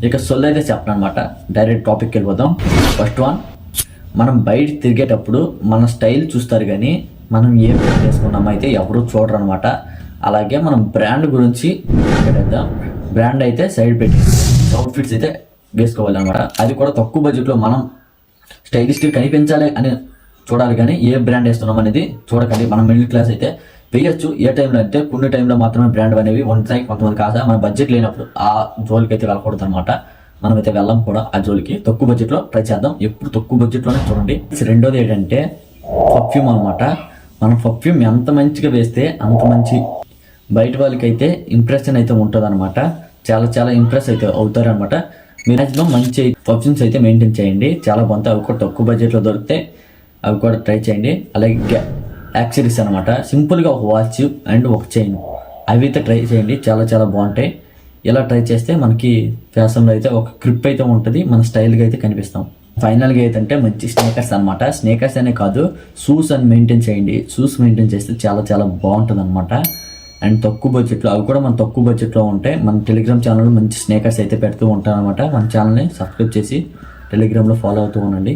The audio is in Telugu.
ఇక సొల్లు అయితే చెప్పను అనమాట, డైరెక్ట్ టాపిక్కి వెళ్ళిపోదాం. ఫస్ట్ వన్, మనం బయట తిరిగేటప్పుడు మన స్టైల్ చూస్తారు కానీ మనం ఏం వేసుకున్నామో అయితే ఎవరు చూడరు అనమాట. అలాగే మనం బ్రాండ్ గురించి మాట్లాడేద్దాం. బ్రాండ్ అయితే సైడ్ పెట్టి అవుట్ఫిట్స్ అయితే వేసుకోవాలన్నమాట. అది కూడా తక్కువ బడ్జెట్లో మనం స్టైలిష్గా కనిపించాలి అని చూడాలి కానీ ఏ బ్రాండ్ వేస్తున్నాం అనేది చూడకండి. మనం మిడిల్ క్లాస్ అయితే వేయచ్చు. ఏ టైంలో అంటే కొన్ని టైంలో మాత్రమే బ్రాండ్ అనేవి ఉంటాయి, కొంతమంది కాదా. మన బడ్జెట్ లేనప్పుడు ఆ జోలికి అయితే వెళ్ళకూడదు అనమాట. మనమైతే వెళ్ళాం కూడా ఆ జోలికి. తక్కువ బడ్జెట్లో ట్రై చేద్దాం, ఎప్పుడు తక్కువ బడ్జెట్లోనే చూడండి. రెండోది ఏంటంటే పర్ఫ్యూమ్ అనమాట. మనం పర్ఫ్యూమ్ ఎంత మంచిగా వేస్తే అంత మంచి బయట వాళ్ళకి అయితే ఇంప్రెషన్ అయితే ఉంటుంది అనమాట. చాలా చాలా ఇంప్రెస్ అయితే అవుతారు అనమాట. మీరు మ్యాక్సిమం మంచి పర్ఫ్యూమ్స్ అయితే మెయింటైన్ చేయండి, చాలా బాగుంటాయి. అవి కూడా తక్కువ బడ్జెట్లో దొరికితే అవి కూడా ట్రై చేయండి. అలాగే యాక్సెసరీస్ అనమాట, సింపుల్గా ఒక వాచ్ అండ్ ఒక చైన్ అవి అయితే ట్రై చేయండి, చాలా చాలా బాగుంటాయి. ఇలా ట్రై చేస్తే మనకి ఫ్యాషన్లో అయితే ఒక గ్రిప్ అయితే ఉంటుంది, మన స్టైల్గా అయితే కనిపిస్తాం. ఫైనల్గా ఏంటంటే మంచి స్నేకర్స్ అనమాట. స్నేకర్స్ అనే కాదు, షూస్ అని మెయింటైన్ చేయండి. షూస్ మెయింటైన్ చేస్తే చాలా చాలా బాగుంటుంది అనమాట. అండ్ తక్కువ బడ్జెట్లో అవి కూడా మన తక్కువ బడ్జెట్లో ఉంటాయి. మన టెలిగ్రామ్ ఛానల్లో మంచి స్నేకర్స్ అయితే పెడుతూ ఉంటాను అనమాట. మన ఛానల్ని సబ్స్క్రైబ్ చేసి టెలిగ్రామ్లో ఫాలో అవుతూ ఉండండి.